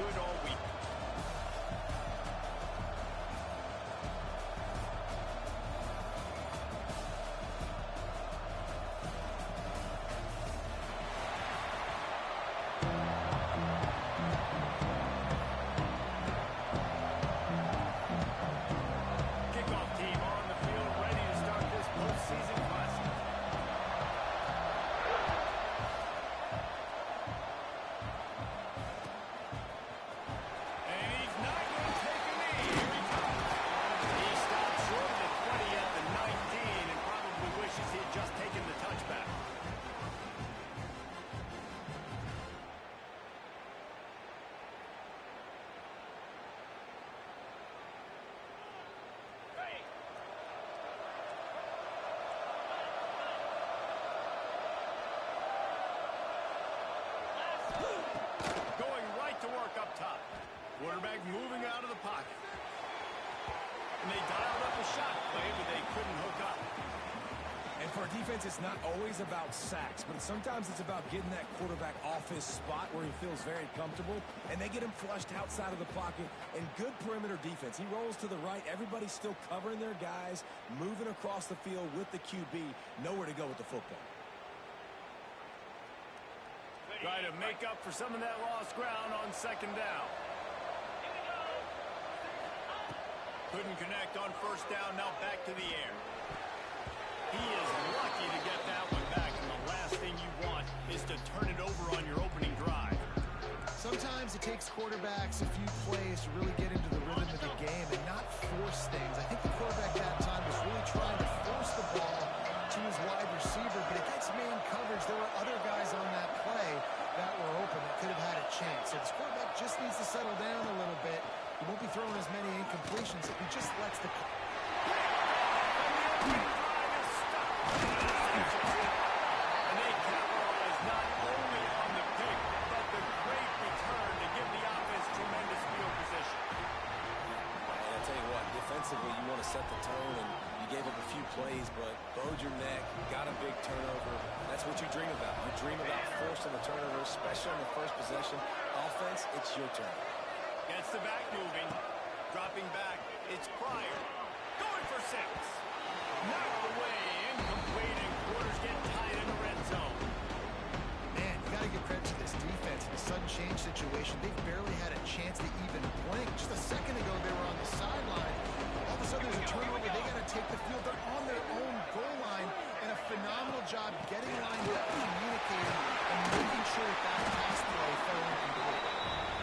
good all week. Kickoff team on the field, ready to start this postseason classic. And he's not going to take a knee. Here he comes. He stopped short of the 20 at the 19 and probably wishes he had just taken the touchback. Going right to work up top. Quarterback moving out of the pocket. And they dialed up a shot play, but they couldn't hook up. And for a defense, it's not always about sacks, but sometimes it's about getting that quarterback off his spot where he feels very comfortable, and they get him flushed outside of the pocket. And good perimeter defense. He rolls to the right. Everybody's still covering their guys, moving across the field with the QB. Nowhere to go with the football. Try to make up for some of that lost ground on second down. Couldn't connect on first down, now back to the air. He is lucky to get that one back, and the last thing you want is to turn it over on your opening drive. Sometimes it takes quarterbacks a few plays to really get into the rhythm of the game and not force things. I think the quarterback that time was really trying to force the ball to his wide receiver, but against man coverage, there were other guys on that play that were open that could have had a chance. So this quarterback just needs to settle down a little bit. He won't be throwing as many incompletions if he just lets the... And they capitalize not only on the pick, but the great return to give the offense tremendous field position. And I'll tell you what, defensively, you want to set the tone, and you gave up a few plays, but bowed your neck, got a big turnover. That's what you dream about. You dream about forcing the turnover, especially on the first possession. Offense, it's your turn. Gets the back moving. Dropping back. It's Pryor. Going for 6. Knocked away. Incomplete, and quarters get tied in the red zone. Man, you got to give credit to this defense in a sudden change situation. They've barely had a chance to even blink. Just a second ago, they were on the sideline. All of a sudden, there's a turnover. They got to take the field. They're on their own goal line, and a phenomenal job getting lined up, communicating, and making sure that pass play fell incomplete.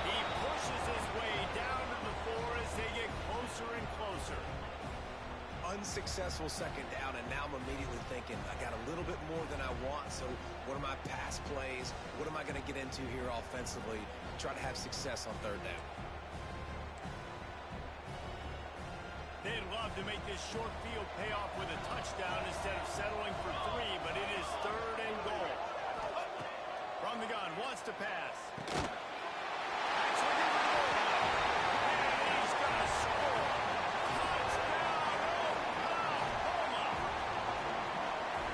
He pushes his way down to the 4 as they get closer and closer. Unsuccessful second down, and now I'm immediately thinking, I got a little bit more than I want, so what are my pass plays? What am I going to get into here offensively? Try to have success on third down. They'd love to make this short field pay off with a touchdown instead of settling for 3, but it is 3rd and goal. From the gun, wants to pass. Actually, and he's going to score. Touchdown, Oklahoma!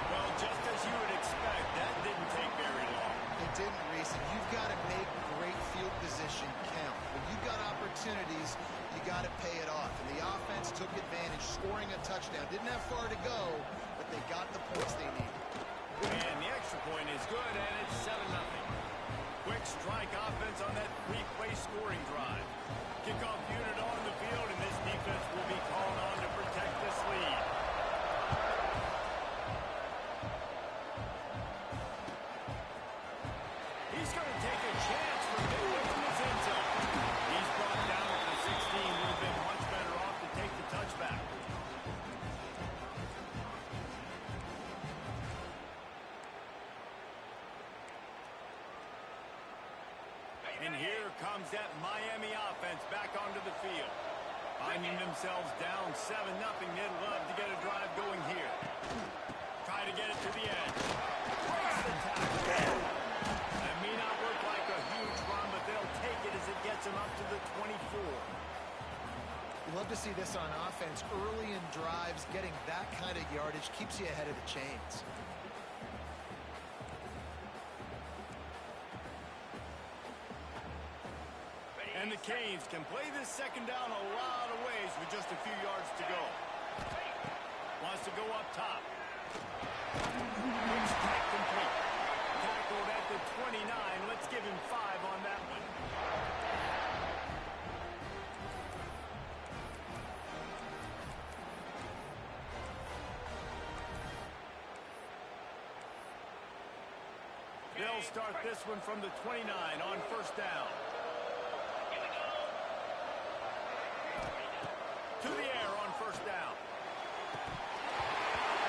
Well, just as you would expect, that didn't take very long. It didn't, Reese, and you've got to make great field position count. When you've got opportunities, you got to pay it off. And the offense took advantage, scoring a touchdown. Didn't have far to go, but they got the points they needed. And the extra point is good, and it's 7-0. Quick strike offense on that 3-play scoring drive. Kickoff unit on the field, and this defense will be called on to protect this lead. He's going to take a chance from midway from his end zone. He's brought down at the 16. Would have been much better off to take the touchback. And here comes that Miami offense back onto the field. Finding themselves down 7-0, they'd love to get a drive going here. Try to get it to the edge. Breaks the tackle. That may not look like a huge run, but they'll take it as it gets them up to the 24. You love to see this on offense. Early in drives, getting that kind of yardage keeps you ahead of the chains. And the Canes can play this second down a lot of ways with just a few yards to go. Wants to go up top. Looks tight complete. Tackled at the 29. Let's give him 5 on that one. They'll start this one from the 29 on first down. To the air on first down.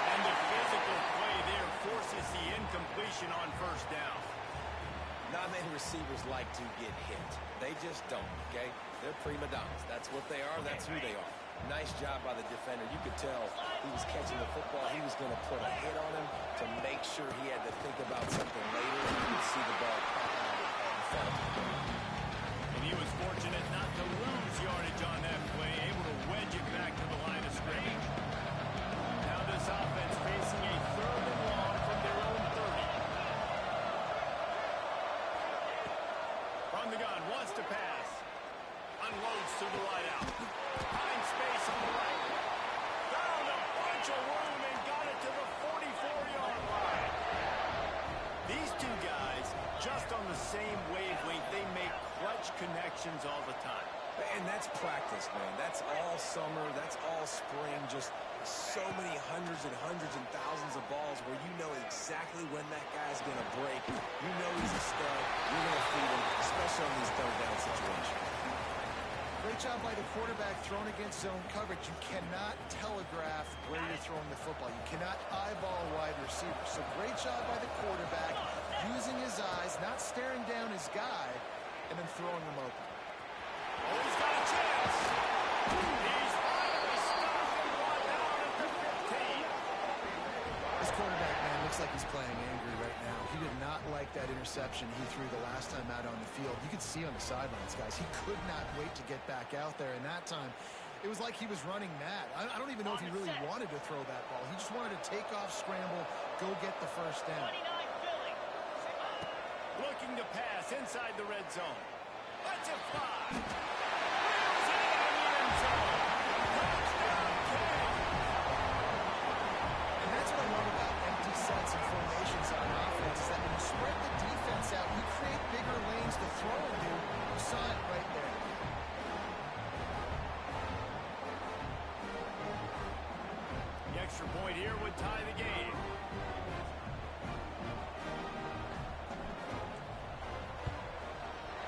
And the physical play there forces the incompletion on first down. Not many receivers like to get hit. They just don't, okay? They're prima donnas. That's what they are. That's who they are. Nice job by the defender. You could tell he was catching the football. He was going to put a hit on him to make sure he had to think about something later. You could see the ball pop out and fell. And he was fortunate not to lose yardage on that play, able to wedge it back to the line of scrimmage. Now this offense facing a 3rd and long from their own 30. From the gun, wants to pass. Unloads to the right out. Finds space on the right. Found a bunch of room and got it to the 44-yard line. These two guys, just on the same wavelength, they make clutch connections all the time. And that's practice, man. That's all summer. That's all spring. Just so many hundreds and thousands of balls where you know exactly when that guy's going to break. You know he's a stud. You're going to feed him, especially on these third down situations. Great job by the quarterback thrown against zone coverage. You cannot telegraph where you're throwing the football. You cannot eyeball a wide receiver. So great job by the quarterback using his eyes, not staring down his guy, and then throwing him open. Oh, he's got a chance. He's finally stopped and brought down at the 15. This quarterback, man, looks like he's playing angry right now. He did not like that interception he threw the last time out on the field. You could see on the sidelines, guys, he could not wait to get back out there. And that time, it was like he was running mad. I don't even know if he really wanted to throw that ball. He just wanted to take off, scramble, go get the first down. Looking to pass inside the red zone. Let's it fly. Wheels it into the end zone. Touchdown, King. And that's what I love about empty sets and formations on offense, is that when you spread the defense out, you create bigger lanes to throw into. You saw it right there. The extra point here would tie the game.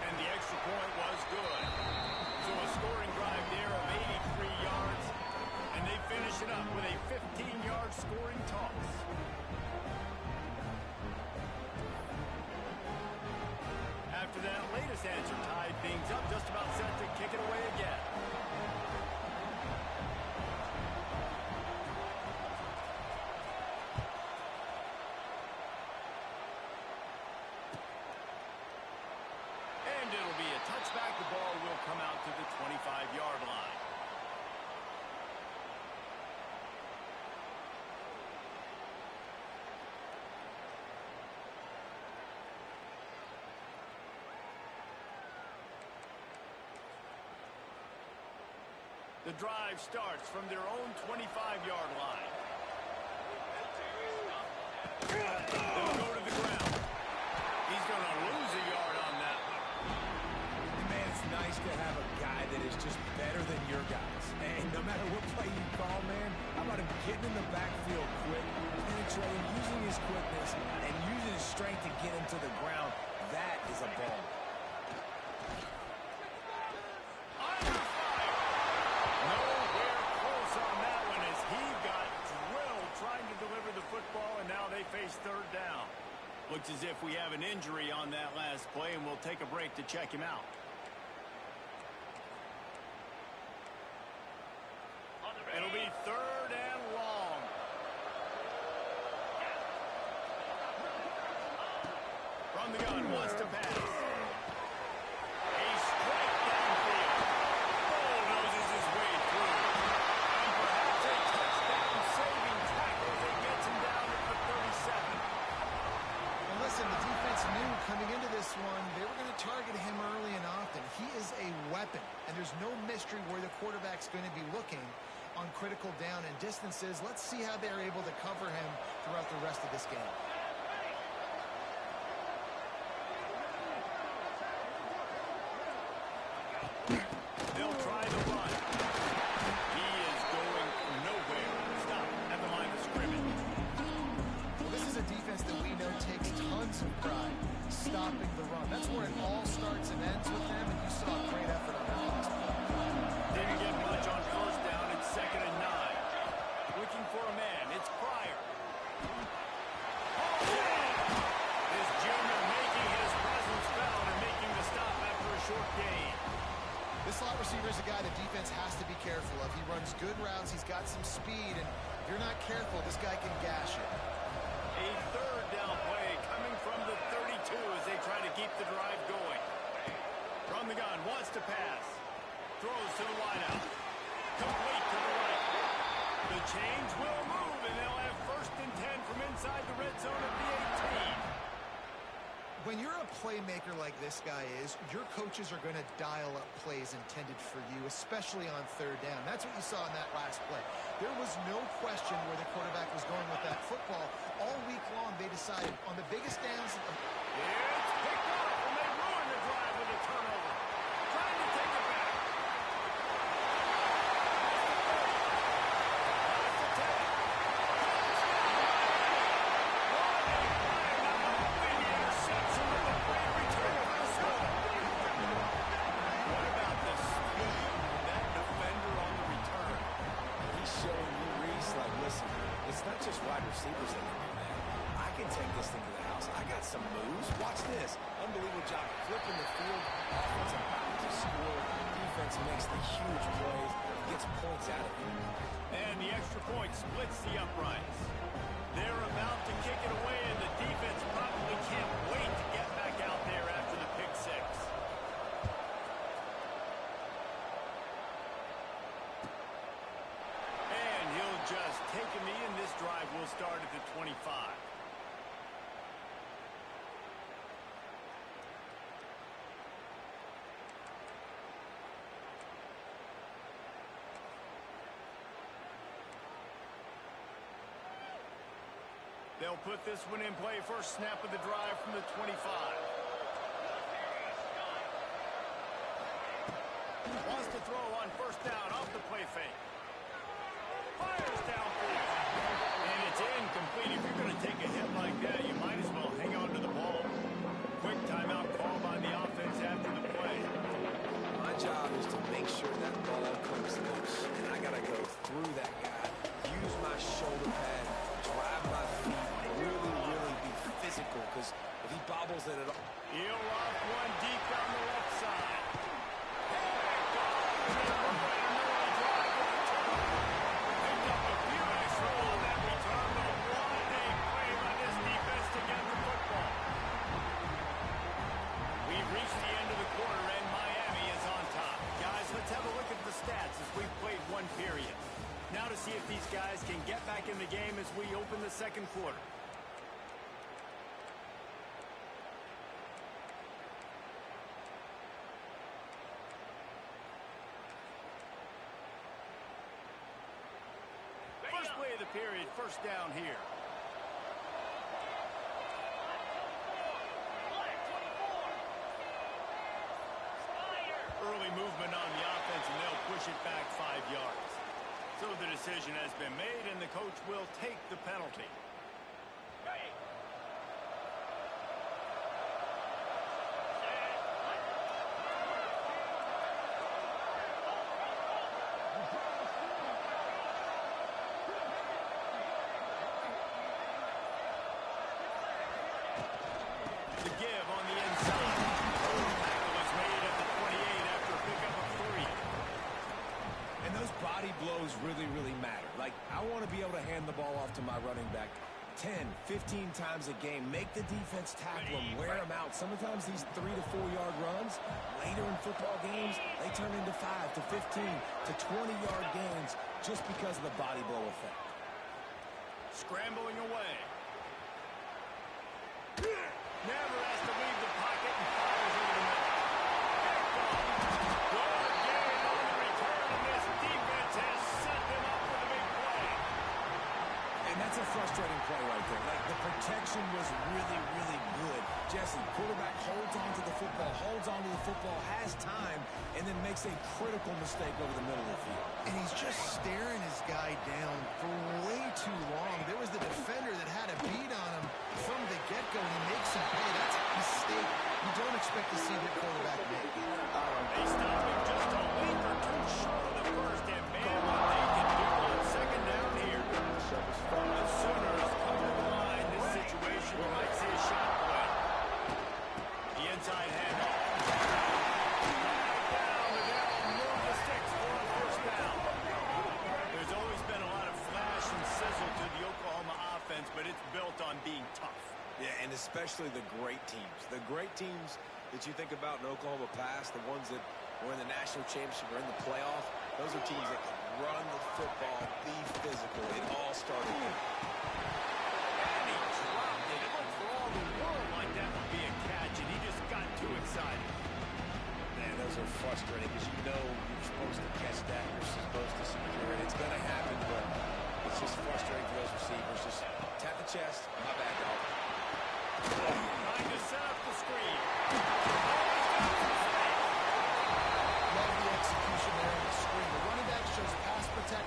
And the extra point was good. So a scoring drive there of 83 yards. And they finish it up with a 15-yard scoring toss. After that latest answer tied things up, just about set to kick it away again. And it'll be a touchback. The ball will come out to the 25-yard line. The drive starts from their own 25-yard line. They'll go to the ground. He's going to lose a yard on that one. And man, it's nice to have a guy that is just better than your guys. And no matter what play you call, man, how about him getting in the backfield quick, penetrating, using his quickness, and using his strength to get him to the ground. That is a ball. Face third down. Looks as if we have an injury on that last play, and we'll take a break to check him out. It'll be third and long. From the gun, wants to pass. A straight downfield. Bulldozes his way through. And perhaps a touchdown-saving tackle that gets him down at the 37. And listen, the defense knew coming into this one, they were going to target him early and often. He is a weapon, and there's no mystery where the quarterback's going to be looking on critical down and distances. Let's see how they're able to cover him throughout the rest of this game. They'll try the run. He is going nowhere. Stop at the line of scrimmage. Well, this is a defense that we know takes tons of pride stopping the run. That's where it all starts and ends with them, and you saw a great effort on that last play. Didn't get much on first down. It's 2nd and 9. Looking for a man. It's Pryor. This junior making his presence felt and making the stop after a short gain. This slot receiver is a guy the defense has to be careful of. He runs good routes. He's got some speed, and if you're not careful, this guy can gash it. A 3rd down play coming from the 32 as they try to keep the drive going. From the gun, wants to pass. Throws to the wideout. Complete to the right. The chains will move, and they'll have 1st and 10 from inside the red zone at the 18. When you're a playmaker like this guy is, your coaches are going to dial up plays intended for you, especially on 3rd down. That's what you saw in that last play. There was no question where the quarterback was going with that football. All week long, they decided on the biggest downs. It's picked off, and they ruin the drive with a turnover. Trying to take it back. What about the speed of that defender on the return? He's showing you, Reese, like, listen, it's not just wide receivers that can do that. I can take this thing to the house. I got some moves. Watch this. Unbelievable job flipping the field. Offensive power to score. Defense makes the huge plays and gets points out of it. And the extra point splits the uprights. They're about to kick it away, and the defense probably can't wait to get back out there after the pick 6. And he'll just take a knee, and this drive will start at the 25. They'll put this one in play. First snap of the drive from the 25. Wants to throw on 1st down off the play fake. Fires downfield. And it's incomplete. If you're going to take a hit like that, you might as well hang on to the ball. Quick timeout call by the offense after the play. My job is to make sure that ball comes loose. And I got to go through that guy, use my shoulder pad, drive my feet, really be physical, because if he bobbles it at all. He'll lock one deep down the left side. There it goes. And they're moving an early drive with a turnover. Picked up a few extra on that return, but what a play by this defense to get the football. We've reached the end of the quarter, and Miami is on top. Guys, let's have a look at the stats as we've played one period. Now to see if these guys can get back in the game as we open the 2nd quarter. First play of the period, 1st down here. Early movement on the offense, and they'll push it back 5 yards. So the decision has been made, and the coach will take the penalty. The give on the inside. Tackle is made at the 28 after a pickup of 3. And those body blows really matter. Like, I want to be able to hand the ball off to my running back 10, 15 times a game. Make the defense tackle them, wear them out. Sometimes these 3 to 4 yard runs, later in football games, they turn into 5 to 15 to 20 yard gains just because of the body blow effect. Scrambling away. Never has to leave the pocket and fires over the middle. There it goes. Good frustrating play right there. Like, the protection was really, really good. Jesse, quarterback holds on to the football, has time, and then makes a critical mistake over the middle of the field. And he's just staring his guy down for way too long. There was the defender that had a beat on him from the get-go, and he makes him pay. That's a mistake you don't expect to see the quarterback make. They stop him just a length or two short of the first, and man, what they can do on second down here. The Sooners come to the line. This situation, you might see a shot play. The inside handoff. Down, and they'll move the sticks for a first down. There's always been a lot of flash and sizzle to the Oklahoma offense, but it's built on being tough. Yeah, and especially the great teams. The great teams that you think about in Oklahoma past, the ones that were in the national championship or in the playoff, those are teams that can run the football, be physical. It all started there. And he dropped it. It looked for all the world like that would be a catch, and he just got too excited. Man, those are frustrating because you know you're supposed to catch that, you're supposed to secure it. It's going to happen, but it's just frustrating for those receivers. Just tap the chest. My bad, dog. Trying to set up the screen. Love the execution there on the screen. The running back shows pass protect.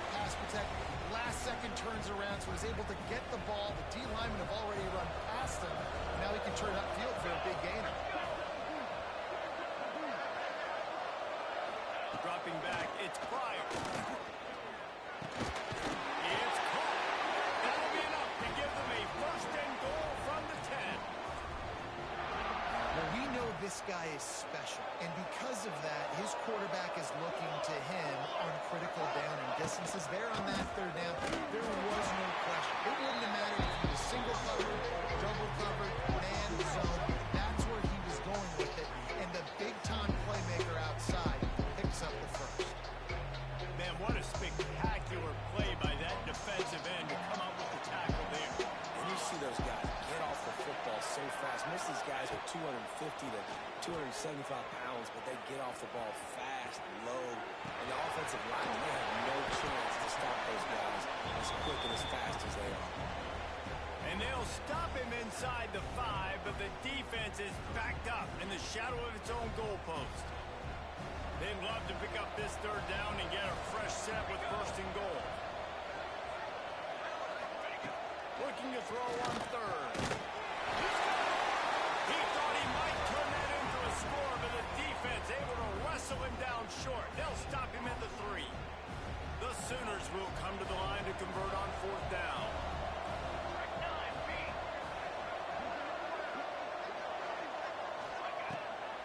Last second turns around, so he's able to get the ball. The D linemen have already run past him. Now he can turn upfield for a big gainer. Dropping back, it's Pryor. It's caught. That'll be enough to give them a first and goal from the 10. Well, we know this guy is special, and because of that, his quarterback is looking to him on critical down and distances. There on that third down, there was no question. It wouldn't have mattered if he was single covered, double covered, man zone. That's where he was going with it, and the big-time playmaker outside picks up the first. Man, what a spectacular play by that defensive end to come out with the tackle there. And you see those guys get off the football so fast. Most of these guys are 250 to 275 pounds, but they get off the ball fast, low. And the offensive line, they have no chance to stop those guys as quick and as fast as they are. And they'll stop him inside the 5, but the defense is backed up in the shadow of its own goalpost. They'd love to pick up this third down and get a fresh set with first and goal. Looking to throw on third. He thought he might turn that into a score, but the defense able to wrestle him down short. They'll stop him at the 3. The Sooners will come to the line to convert on fourth down.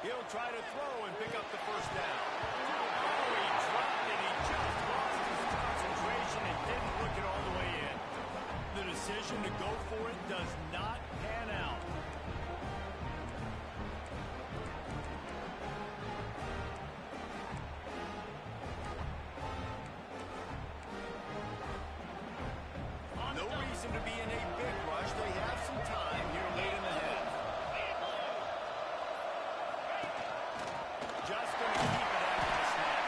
He'll try to throw and pick up the first down. Oh, he dropped it. He just lost his concentration and didn't look it all the way in. The decision to go for it does not pan out. No reason to be in a big rush. They have some time here late in the half. Just going to keep it after the snap.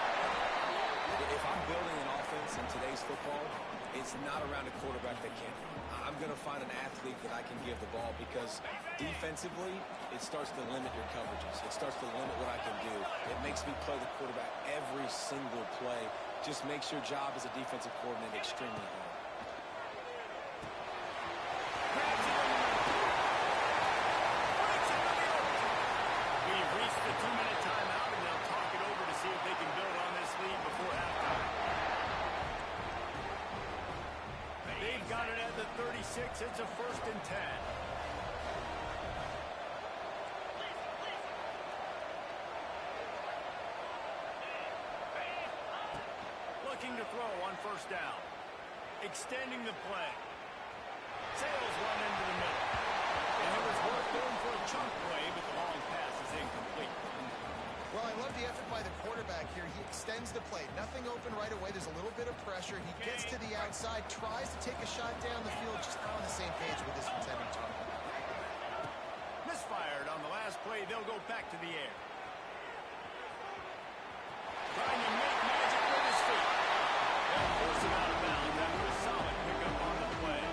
If I'm building an offense in today's football, it's not around a quarterback that can't run. I'm going to find an athlete that I can give the ball because defensively, it starts to limit your coverages. It starts to limit what I can do. It makes me play the quarterback every single play. Just makes your job as a defensive coordinator extremely hard. We've reached the 2-minute timeout, and they'll talk it over to see if they can build on this lead before halftime. They've got it at the 36. It's a first and 10. Looking to throw on first down. Extending the play. Sails one into the middle. And it was worth going for a chunk play, but the long pass is incomplete. Well, I love the effort by the quarterback here. He extends the play. Nothing open right away. There's a little bit of pressure. He gets to the outside, tries to take a shot down the field, just not on the same page with his intended target. Misfired on the last play. They'll go back to the air. Trying to make magic with his feet. They'll force him out of bounds after a solid pickup on the play.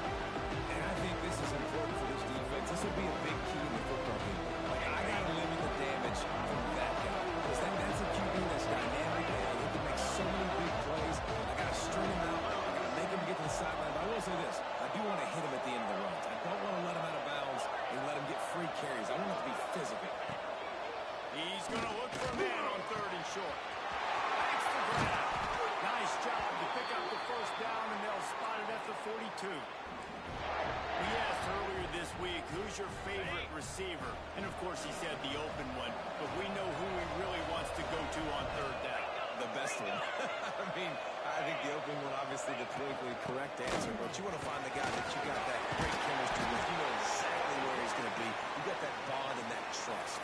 I think the opening one, obviously the politically correct answer, but you want to find the guy that you got that great chemistry with. You know exactly where he's going to be. You got that bond and that trust.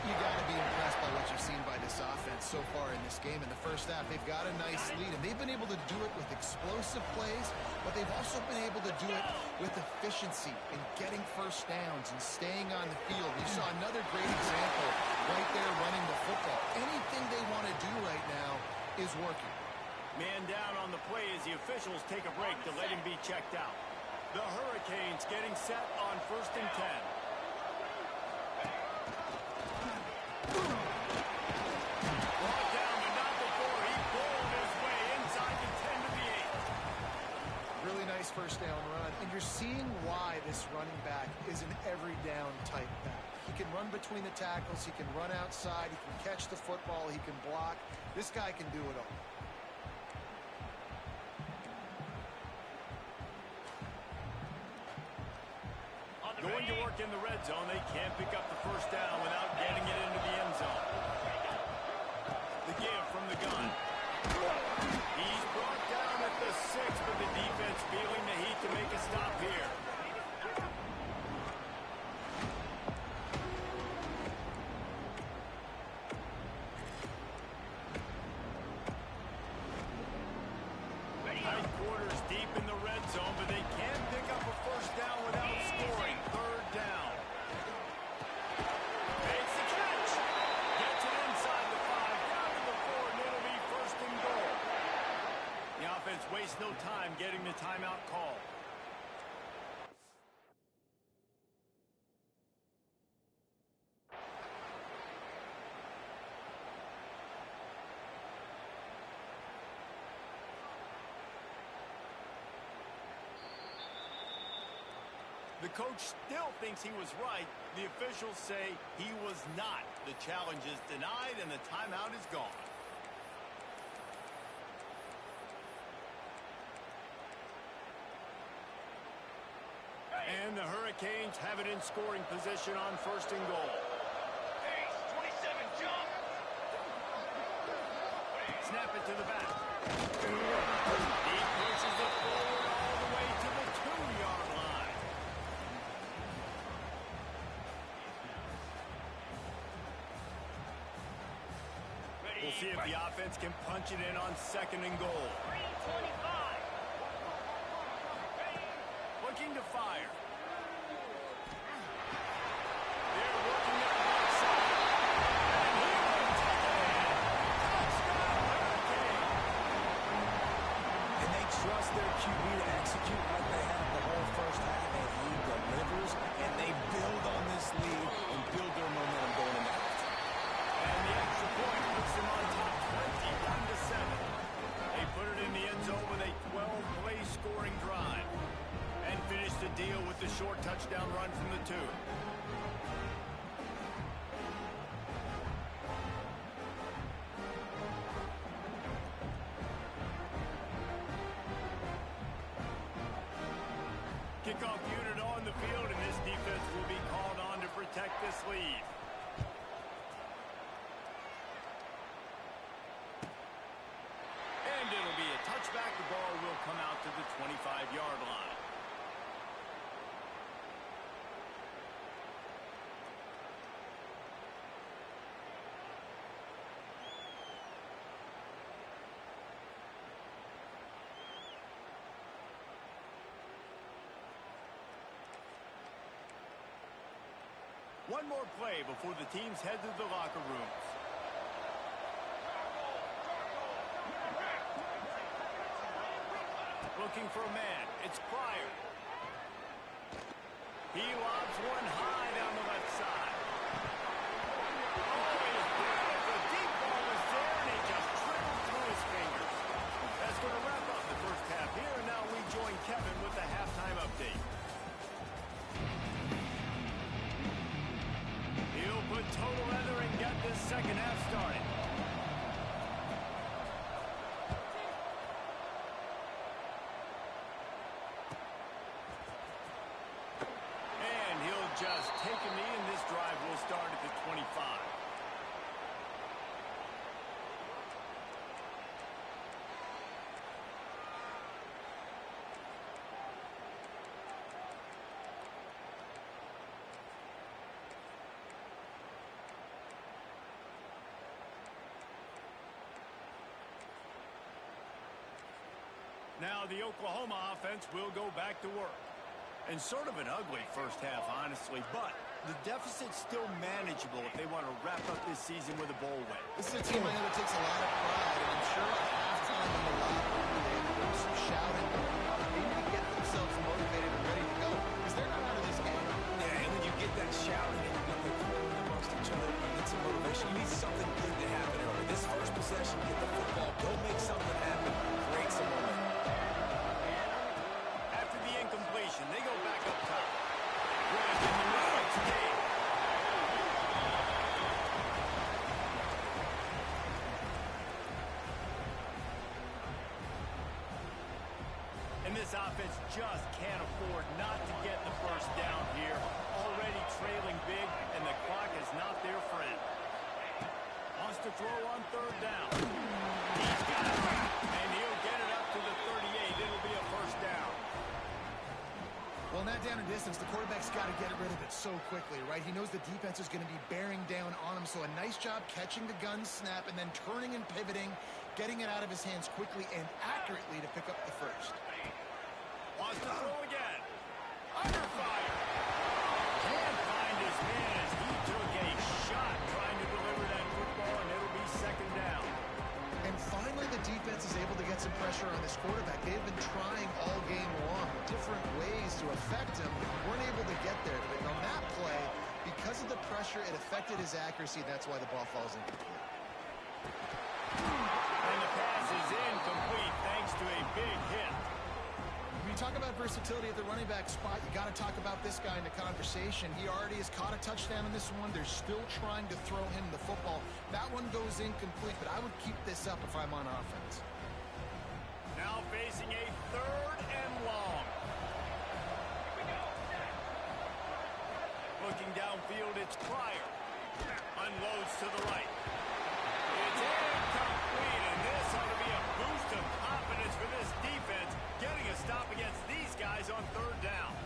You got to be impressed by what you've seen by this offense so far in this game. In the first half, they've got a nice lead, and they've been able to do it with explosive plays, but they've also been able to do it with efficiency and getting first downs and staying on the field. You saw another great example right there running the football. Anything they want to do right now is working. Man down on the play as the officials take a break to let him be checked out. The Hurricanes getting set on 1st and 10. Brought down, but not before he pulled his way inside the 10 to the 8. Really nice first down run, and you're seeing why this running back is an every down type back. He can run between the tackles, he can run outside, he can catch the football, he can block. This guy can do it all. Going to work in the red zone. They can't pick up the first down without getting it into the end zone. The give from the gun. He's brought down at the 6, but the defense feeling the heat to make a stop here. Tight quarters deep in the red zone, but they can't pick up a first down without scoring. 3rd down. Makes the catch. Gets it inside the 5, down to the 4, and it'll be 1st and goal. The offense wastes no time getting the timeout call. The coach still thinks he was right. The officials say he was not. The challenge is denied, and the timeout is gone. And the Hurricanes have it in scoring position on 1st and goal. 27, jump. Snap it to the back. He pushes it forward all the way to the 2-yard line. We'll see if the offense can punch it in on 2nd and goal. 325. Looking to fire. They're working it right side. And he will take it in. Touchdown, Hurricane. And they trust their QB to execute like they have the whole first half, and he delivers, and they build on this lead and build their momentum going into halftime. And the extra point puts them on top 21-7. They put it in the end zone with a 12-play scoring drive. And finish the deal with the short touchdown run from the 2. Kickoff unit on the field, and this defense will be called on to protect this lead. And it'll be a touchback. The ball will come out to the 25-yard line. One more play before the teams head to the locker rooms. Looking for a man. It's Pryor. He lobs one high down the left side. Oh, he's got it. The deep ball was there, and he just trickled through his fingers. That's going to wrap up the first half here, and now we join Kevin with the halftime update. He'll put total leather and get this second half started. And he'll just take a knee, and this drive Now the Oklahoma offense will go back to work. And sort of an ugly first half, honestly, but the deficit's still manageable if they want to wrap up this season with a bowl win. This is a team I know that takes a lot of pride, and I'm sure at halftime in the locker room they have some shouting going on. They need to get themselves motivated and ready to go because they're not out of this game. Yeah, and when you get that shouting and you get the quarreling amongst each other, you get some motivation. You need something good to happen early. This first possession, get the football, go make something happen, create some momentum. After the incompletion, they go back up top. Grab in the middle of the game. And this offense just can't afford not to get the first down here. Already trailing big, and the clock is not their friend. Wants to throw on third down. He's got it, and he'll get it up to the 38. It'll be a first down. Well, in that down and distance, the quarterback's got to get rid of it so quickly, right? He knows the defense is going to be bearing down on him, so a nice job catching the gun snap and then turning and pivoting, getting it out of his hands quickly and accurately to pick up the first. Wants to throw again. Under fire. Can't find his man as he took a shot trying to deliver that football, and it'll be second down. And finally, the defense is able to get some pressure on this quarterback. They've been trying all game long, different ways to affect him. Weren't able to get there. But on that play, because of the pressure, it affected his accuracy. That's why the ball falls incomplete. And the pass is incomplete thanks to a big hit. When you talk about versatility at the running back spot, you got to talk about this guy in the conversation. He already has caught a touchdown in this one. They're still trying to throw him the football. That one goes incomplete, but I would keep this up if I'm on offense. Now facing a third and long. Looking downfield, it's Pryor. Unloads to the right. It's incomplete, and this ought to be a boost of confidence for this defense, getting a stop against these guys on third down.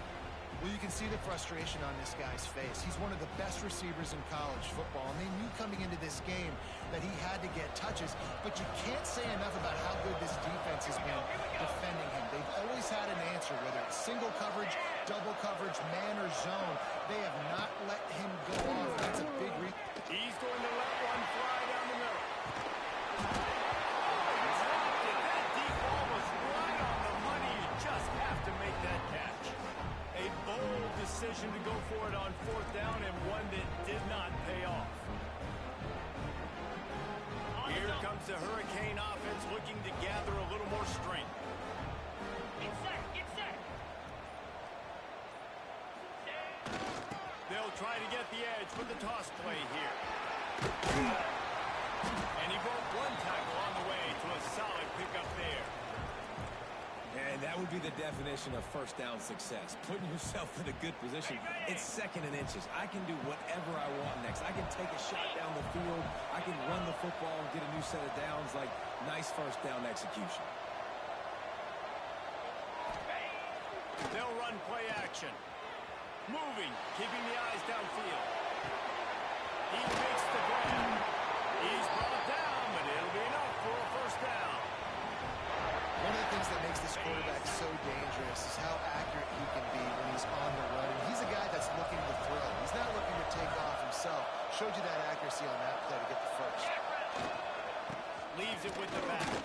Well, you can see the frustration on this guy's face. He's one of the best receivers in college football, and they knew coming into this game that he had to get touches, but you can't say enough about how good this defense has been defending him. They've always had an answer, whether it's single coverage, double coverage, man or zone. They have not let him go off. That's a big reason. He's going to let one fly down the middle. Dropped it. That deep ball was right on the money. You just have to make that catch. A bold decision to go for it on fourth down, and one that did not pay off. Here comes the Hurricane offense looking to gather a little more strength. Get set, get set. They'll try to get the edge with the toss play here. And he broke one tackle on the way to a solid pickup there. And that would be the definition of first down success. Putting yourself in a good position. It's second and inches. I can do whatever I want next. I can take a shot down the field. I can run the football and get a new set of downs. Like, nice first down execution. They'll run play action. Moving, keeping the eyes downfield. He makes the grab. He's brought down, but it'll be enough for a first down. One of the things that makes this quarterback so dangerous is how accurate he can be when he's on the run. And he's a guy that's looking to throw. He's not looking to take off himself. Showed you that accuracy on that play to get the first. Leaves it with the back. And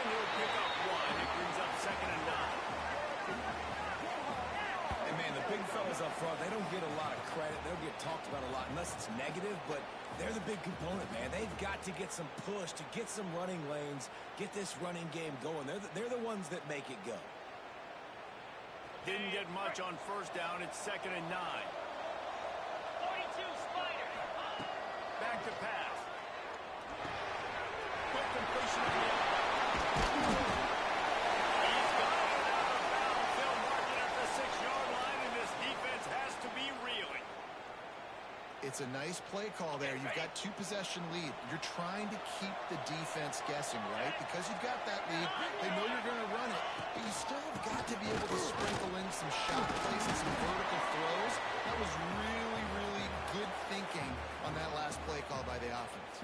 he'll pick up one. It brings up second and 9. And, man, the big fellas up front, they don't get a lot of credit. They don't get talked about a lot unless it's negative, but they're the big component, man. They've got to get some push, to get some running lanes, get this running game going. They're the ones that make it go. Didn't get much on first down. It's second and 9. 42, Spider. Back to pass. Quick completion of the He's got it out of bounds. They'll mark it at the 6-yard line, and this defense has to be reeling. It's a nice play call there. You've got 2-possession lead. You're trying to keep the defense guessing, right? Because you've got that lead, they know you're going to run it, but you still have got to be able to sprinkle in some shot plays and some vertical throws. That was really, really good thinking on that last play call by the offense.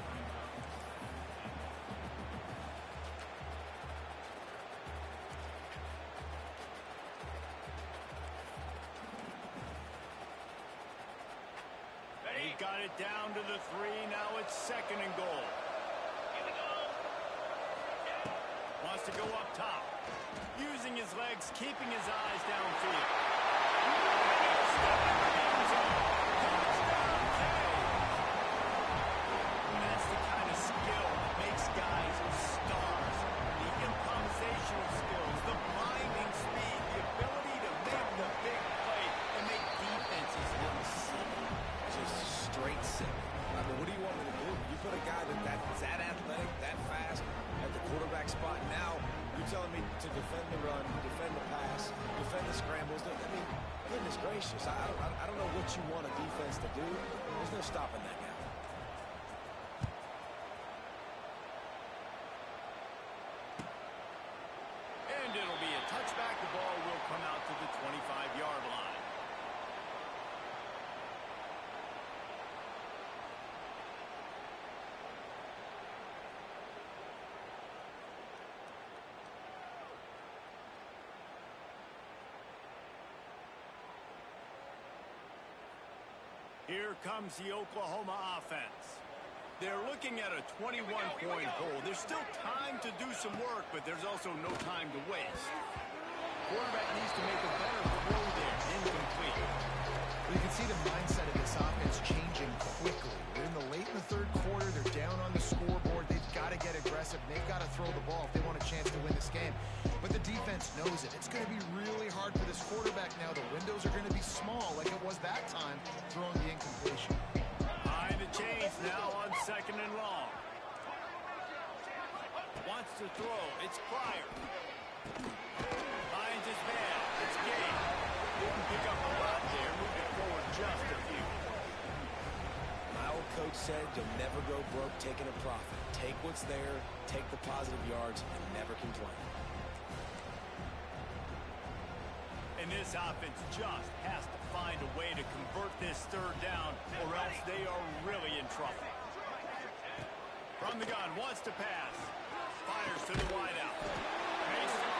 it down to the 3. Now it's 2nd and goal. Here we go. Wants to go up top. Using his legs, keeping his eyes downfield. That's the kind of skill that makes guys stars. The improvisational skills, the blinding speed, the ability to make the big play and make defenses look silly. Just straight sick. I mean, what do you want me to do? You put a guy that's that athletic, that fast at the quarterback spot. Now you're telling me to defend the run, defend the pass, defend the scrambles. I mean, goodness gracious. I don't know what you want a defense to do. There's no stopping that guy. And it'll be a touchback. The ball will come out to the 25-yard line. Here comes the Oklahoma offense. They're looking at a 21-point hole. There's still time to do some work, but there's also no time to waste. Quarterback needs to make a better throw there. Incomplete. Well, you can see the mindset of this offense changing quickly. We're in the late in the 3rd quarter. They're down on the scoreboard. They've got to get aggressive. They've got to throw the ball if they want a chance to win this game. But the defense knows it. It's going to be really hard for this quarterback now. The windows are going to be small like it was that time throwing the incompletion. Behind the chains now on 2nd and long. Wants to throw. It's Pryor. Finds his man. It's Gabe. Didn't pick up a lot there. Moved it forward just a few. My old coach said you'll never go broke taking a profit. Take what's there, take the positive yards, and never complain. And this offense just has to find a way to convert this 3rd down, or else they are really in trouble. From the gun, wants to pass. Fires to the wideout. Makes it.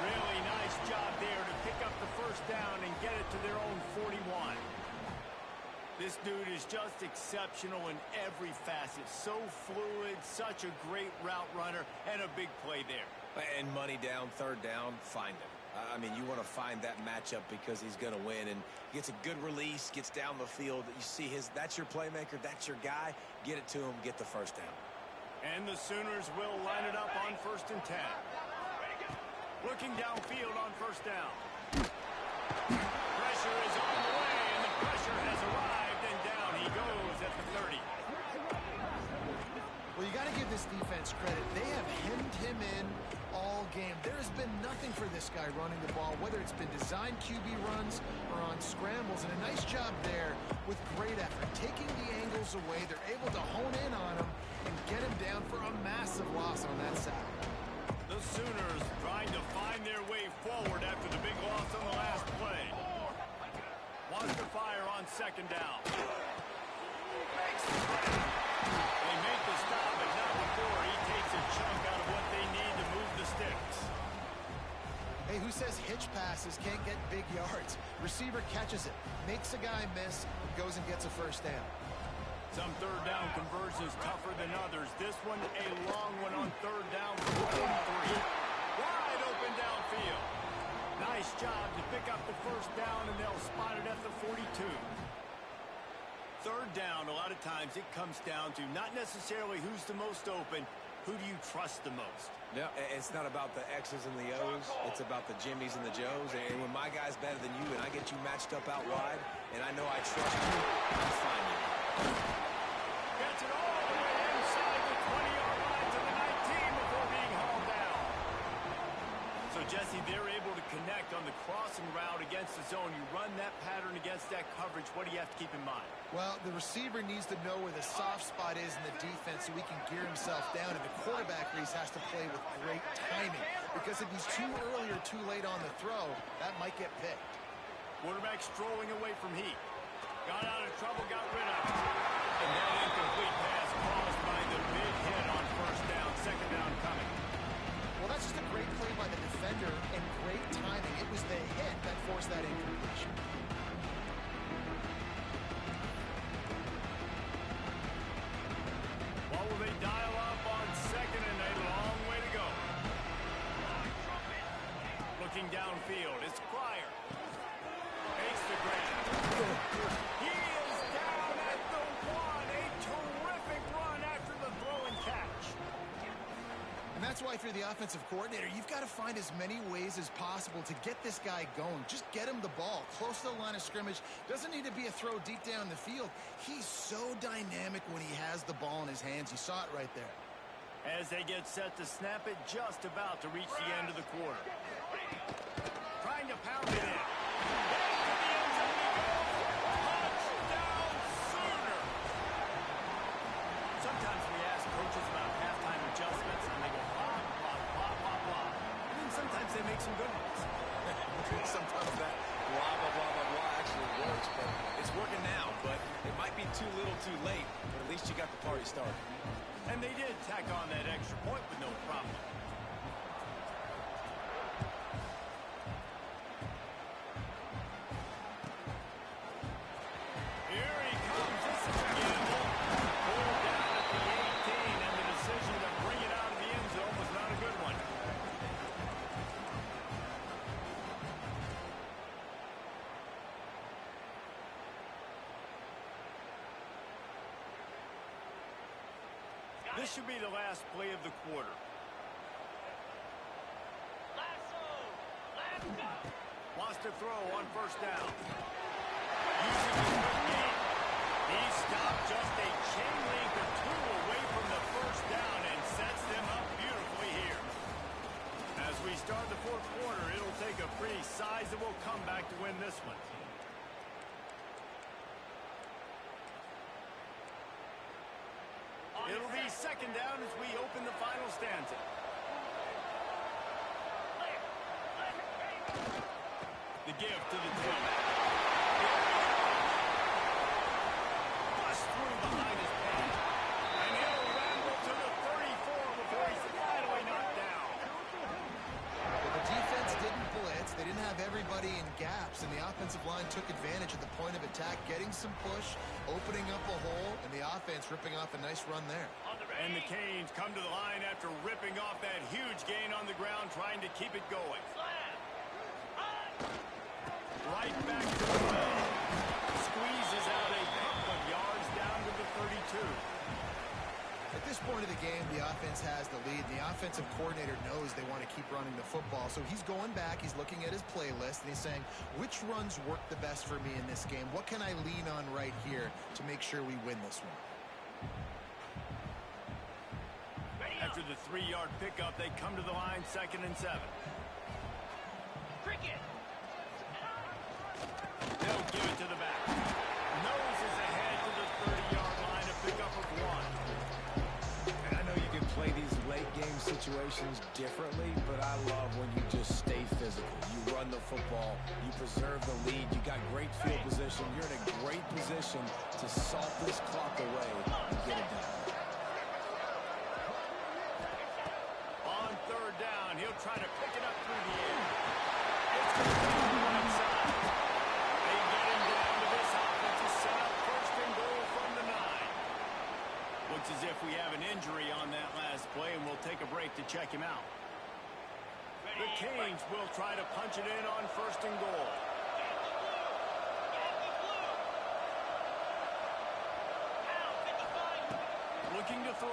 Really nice job there to pick up the 1st down and get it to their own 41. This dude is just exceptional in every facet. So fluid, such a great route runner, and a big play there. And money down, 3rd down, find him. I mean, you want to find that matchup because he's going to win, and gets a good release, gets down the field. You see that's your playmaker, that's your guy. Get it to him, get the 1st down. And the Sooners will line it up on 1st and 10. Looking downfield on 1st down. Pressure is on the way, and the pressure has arrived, and down he goes at the 30. Well, you got to give this defense credit. They have hemmed him in all game. There has been nothing for this guy running the ball, whether it's been designed QB runs or on scrambles, and a nice job there with great effort. Taking the angles away, they're able to hone in on him and get him down for a massive loss on that side. The Sooners trying to find their way forward after the big loss on the last play. Wants to fire on 2nd down. They make the stop, but not before he takes a chunk out of what they need to move the sticks. Hey, who says hitch passes can't get big yards? Receiver catches it, makes a guy miss, and goes and gets a 1st down. Some 3rd down conversions tougher than others. This one a long one on 3rd down for 3. Wide open downfield. Nice job to pick up the 1st down, and they'll spot it at the 42. 3rd down, a lot of times it comes down to not necessarily who's the most open, who do you trust the most? Yeah, it's not about the X's and the O's. It's about the Jimmies and the Joes. And when my guy's better than you and I get you matched up out wide, and I know I trust you, I'm fine with it. Gets it all the way inside the 20-yard line to the 19 before being hauled down. So, Jesse, they're able to connect on the crossing route against the zone. You run that pattern against that coverage. What do you have to keep in mind? Well, the receiver needs to know where the soft spot is in the defense so he can gear himself down. And the quarterback, Reese, has to play with great timing. Because if he's too early or too late on the throw, that might get picked. Quarterback strolling away from heat. Got out of trouble, got rid of it. And that incomplete pass caused by the big hit on 1st down, 2nd down coming. Well, that's just a great play by the defender and great timing. It was the hit that forced that incompletion. that's why if you're the offensive coordinator, you've got to find as many ways as possible to get this guy going. Just get him the ball close to the line of scrimmage. Doesn't need to be a throw deep down the field. He's so dynamic when he has the ball in his hands. You saw it right there. As they get set to snap it, just about to reach the end of the quarter. Trying to pound it in. Touchdown Sooner! Sometimes we ask coaches about halftime adjustments, and they go blah, blah, blah, blah, blah. And then sometimes they make some good ones. Sometimes that blah, blah, blah, blah, blah actually works, but it's working now. But it might be too little too late, but at least you got the party started. And they did tack on that extra point with no problem. Here he comes. This is a gamble. Pulled down at the 18, and the decision to bring it out of the end zone was not a good one. This should be the last play of the quarter. Wants to throw on first down. Using his quick game. He stopped just a chain length or two away from the first down and sets them up beautifully here. As we start the fourth quarter, it'll take a pretty sizable comeback to win this one. It'll be second down as we open the final stanza. The give to the tailback. Bust through behind his back. And he'll ramble to the 34 before he's finally knocked down. Well, the defense didn't blitz. They didn't have everybody in gaps, and the offensive line took advantage at the point of attack, getting some push, opening up a hole, and the offense ripping off a nice run there. And the Canes come to the line after ripping off that huge gain on the ground, trying to keep it going. Right back to the well. Squeezes out a couple of yards down to the 32. At this point of the game, the offense has the lead. The offensive coordinator knows they want to keep running the football. So he's going back, he's looking at his playlist, and he's saying, which runs work the best for me in this game? What can I lean on right here to make sure we win this one? After the 3-yard pickup, they come to the line, 2nd and 7. Cricket. They'll give it to the back. Noses ahead to the 30-yard line, a pickup of 1. And I know you can play these late game situations differently, but I love when you just stay physical. You run the football, you preserve the lead, you got great field position, you're in a great position to salt this clock away and get it done. On 3rd down, he'll try to pick it up through the air. It's going to go to the right side. They get him down to this offensive set up 1st and goal from the 9. Looks as if we have an injury on that last play, and we'll take a break to check him out. The Canes will try to punch it in on 1st and goal. Looking to throw.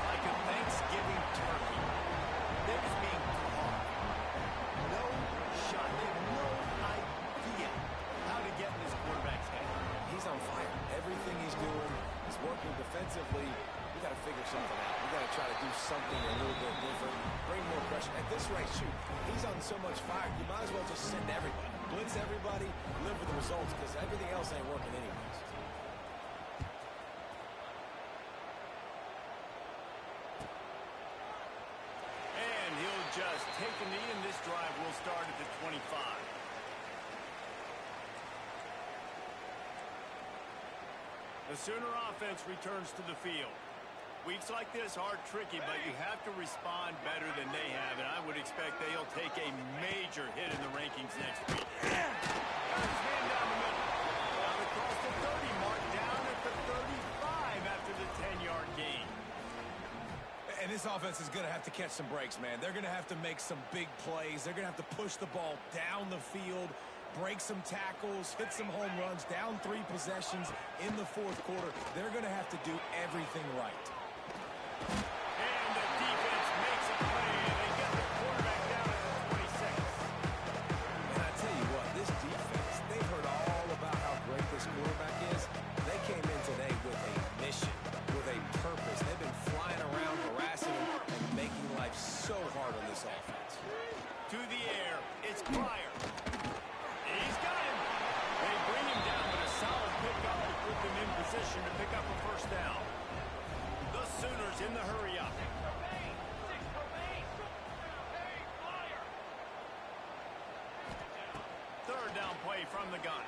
Like a Thanksgiving turkey. They're just being caught. No shot. They have no idea how to get in this quarterback's head. He's on fire. Everything he's doing is working defensively. We got to figure something out. We got to try to do something a little bit different. Bring more pressure. At this rate, shoot, he's on so much fire. You might as well just send everybody. Blitz everybody, live with the results, because everything else ain't working anyways. And he'll just take a knee, and this drive will start at the 25. The Sooner offense returns to the field. Weeks like this are tricky, but you have to respond better than they have, and I would expect they'll take a major hit in the rankings next week. Got his hand down the middle. Out across the 30 mark, down at the 35 after the 10-yard gain. And this offense is going to have to catch some breaks, man. They're going to have to make some big plays. They're going to have to push the ball down the field. break some tackles, hit some home runs, down 3 possessions in the fourth quarter. They're going to have to do everything right. And the defense makes a play, and they get the quarterback down at the 26. And I tell you what, this defense, they've heard all about how great this quarterback is. They came in today with a mission, with a purpose. They've been flying around, harassing him, and making life so hard on this offense. To the air, it's Pryor. He's got him. They bring him down, but a solid pickup to put them in position to pick up a first down. The Sooners in the hurry-up. Third down play from the gun.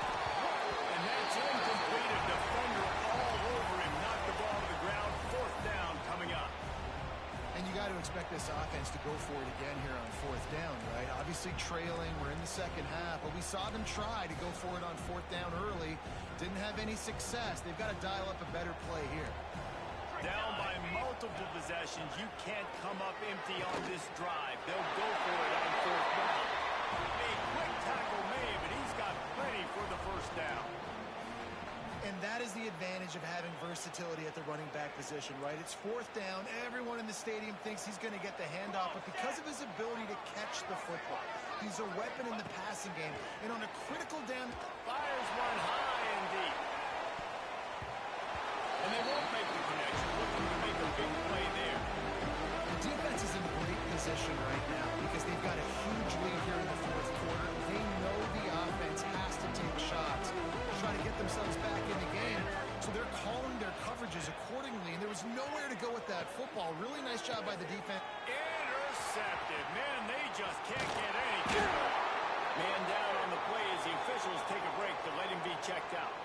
And that's incomplete. A defender all over him. Knocked the ball to the ground. Fourth down coming up. And you got to expect this offense to go for it again here on fourth down, right? Obviously trailing. We're in the second half, but we saw them try to go for it on fourth down early. Didn't have any success. They've got to dial up a better play here. Down by multiple possessions. You can't come up empty on this drive. They'll go for it on fourth down. A quick tackle made, but he's got plenty for the first down. And that is the advantage of having versatility at the running back position, right? It's fourth down. Everyone in the stadium thinks he's going to get the handoff, but because of his ability to catch the football, he's a weapon in the passing game. And on a critical down, Fires one high and deep. And they won't make the connection. Looking to make a big play there. the defense is in great position right now because they've got a huge lead here in the fourth quarter. They know the offense has to take shots to try to get themselves back in the game. So they're calling their coverages accordingly, and there was nowhere to go with that football. Really nice job by the defense. Intercepted. Man, they just can't get anything. Man down on the play as the officials take a break to let him be checked out.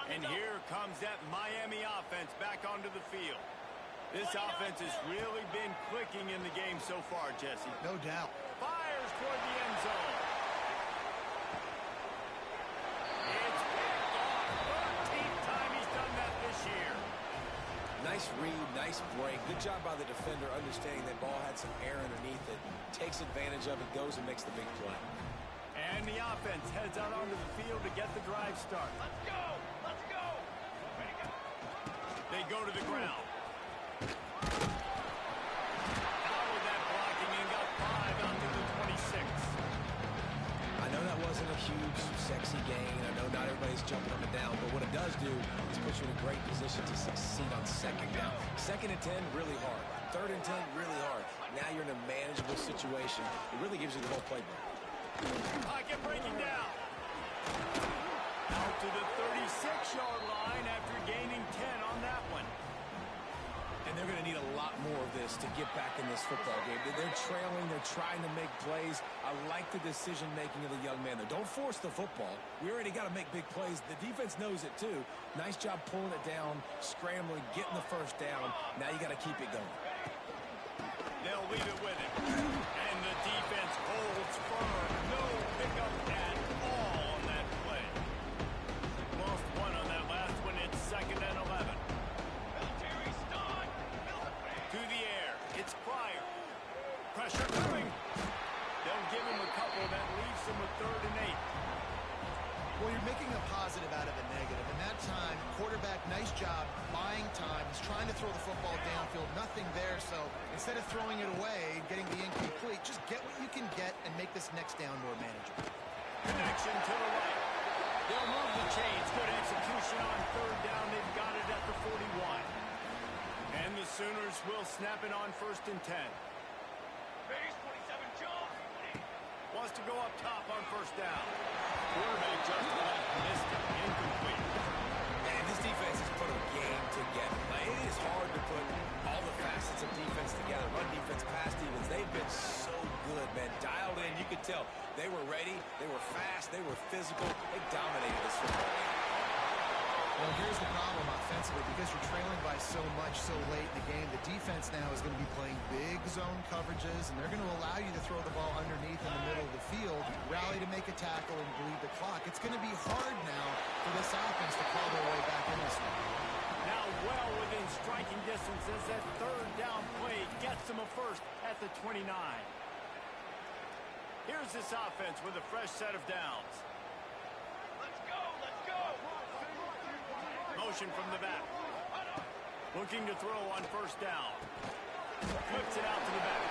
And here comes that Miami offense back onto the field. This offense has really been clicking in the game so far, Jesse. No doubt. Fires toward the end zone. It's picked off. 13th time he's done that this year. Nice read, nice break. Good job by the defender understanding that ball had some air underneath it. Takes advantage of it, goes and makes the big play. And the offense heads out onto the field to get the drive started. Let's go! Let's go! Ready to go! They go to the ground. Out with that blocking and got 5 out to the 26. I know that wasn't a huge, sexy gain. I know not everybody's jumping up and down, but what it does do is put you in a great position to succeed on second down. Second and 10, really hard. Third and 10, really hard. Now you're in a manageable situation. It really gives you the whole playbook. Pocket breaking down. Out to the 36-yard line after gaining 10 on that one. And they're going to need a lot more of this to get back in this football game. They're trailing. They're trying to make plays. I like the decision-making of the young man there. Don't force the football. We already got to make big plays. The defense knows it, too. Nice job pulling it down, scrambling, getting the first down. Now you got to keep it going. They'll leave it with him. And the defense holds firm. No pickup at all on that play. Lost one on that last one. It's 2nd and 11. Military stun! To the air. It's Pryor. Pressure coming. They'll give him a couple. That leaves him with 3rd and 8. Well, you're making a positive out of a negative. And that time, quarterback, nice job, buying time. He's trying to throw the football downfield. Nothing there, so instead of throwing it away and getting the incomplete, just get what you can get and make this next down more manageable. Connection to the right. They'll move the chains. Good execution on 3rd down. They've got it at the 41. And the Sooners will snap it on 1st and 10. Base 27 Jones! Wants to go up top on 1st down. Quarterback just missed it. Incomplete. Man, this defense has put a game together. Now, it is hard to put all the facets of defense together. Run defense, pass defense. They've been so good, man. Dialed in. You could tell they were ready. They were fast. They were physical. They dominated this football game. Well, here's the problem offensively. Because you're trailing by so much so late in the game, the defense now is going to be playing big zone coverages, and they're going to allow you to throw the ball underneath in the middle of the field, rally to make a tackle, and bleed the clock. It's going to be hard now for this offense to claw their way back in this one. Now well within cost him a first at the 29. Here's this offense with a fresh set of downs. Let's go, let's go. Motion from the back. Looking to throw on first down. Flips it out to the back.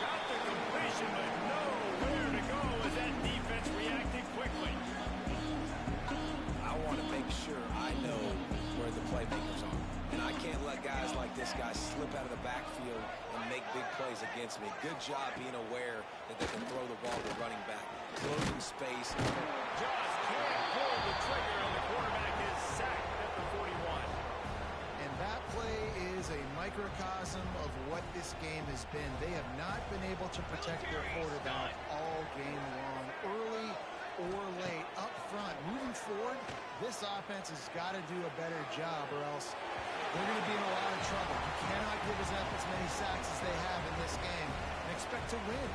Got the completion, but nowhere to go as that defense reacted quickly. I want to make sure I know where the playmakers are. And I can't let guys like this guy slip out of the backfield and make big plays against me. Good job being aware that they can throw the ball to running back. Closing space. Just can't pull the trigger, and the quarterback is sacked at the 41. And that play is a microcosm of what this game has been. They have not been able to protect their quarterback all game long, early or late. Up front, moving forward, this offense has got to do a better job, or else they're going to be in a lot of trouble. You cannot give us up as many sacks as they have in this game and expect to win.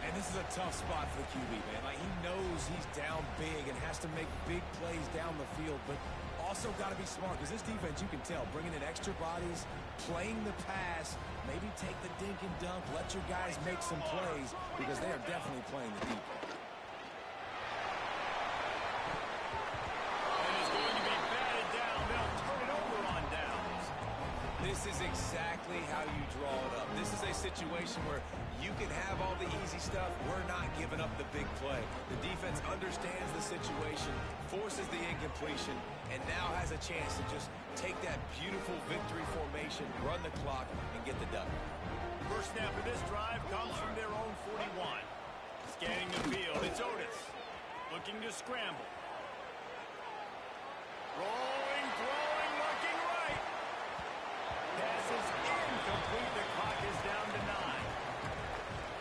And this is a tough spot for the QB, man. Like, he knows he's down big and has to make big plays down the field, but also got to be smart, because this defense, you can tell, bringing in extra bodies, playing the pass, maybe take the dink and dunk, let your guys make some plays, because they are definitely playing the deep. And it's going to be batted down. They'll turn it over on downs. This is exactly how you draw it up. This is a situation where you can have all the easy stuff. We're not giving up the big play. The defense understands the situation, forces the incompletion, and now has a chance to just take that beautiful victory formation, run the clock, and get the W. First snap of this drive comes from their own 41. Scanning the field, it's Otis. Looking to scramble. Rolling, throwing, looking right. Pass is incomplete. The clock is down to 9.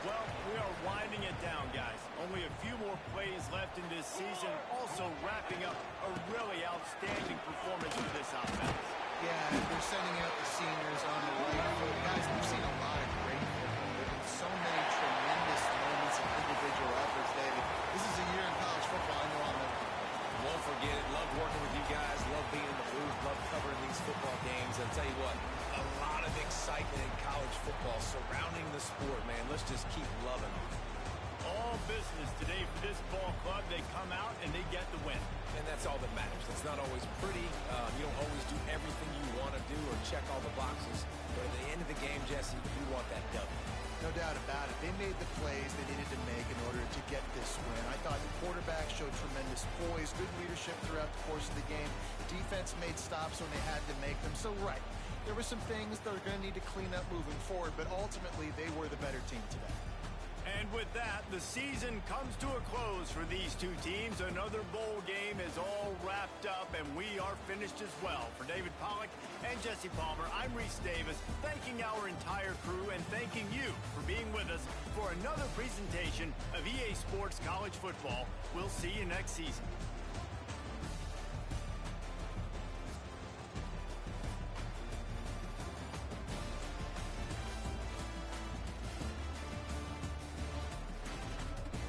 Well, we are winding it down, guys. Only a few more plays left in this season. Also wrapping up a really outstanding performance for this offense. Yeah, they're sending out the seniors on the right foot. Guys, we've seen a lot of great football. There have been so many tremendous moments of individual efforts, David. This is a year in college football. I know I'll never forget. Won't forget it. Love working with you guys. Love being in the booth. Love covering these football games. I'll tell you what, a lot of excitement in college football surrounding the sport, man. Let's just keep loving it. All business today for this ball club. They come out and they get the win. And that's all that matters. It's not always pretty. You don't always do everything you want to do or check all the boxes. But at the end of the game, Jesse, you want that W. No doubt about it. They made the plays they needed to make in order to get this win. I thought the quarterback showed tremendous poise, good leadership throughout the course of the game. Defense made stops when they had to make them. So, right, there were some things that are going to need to clean up moving forward, but ultimately they were the better team today. And with that, the season comes to a close for these two teams. Another bowl game is all wrapped up, and we are finished as well. For David Pollack and Jesse Palmer, I'm Reese Davis, thanking our entire crew and thanking you for being with us for another presentation of EA Sports College Football. We'll see you next season.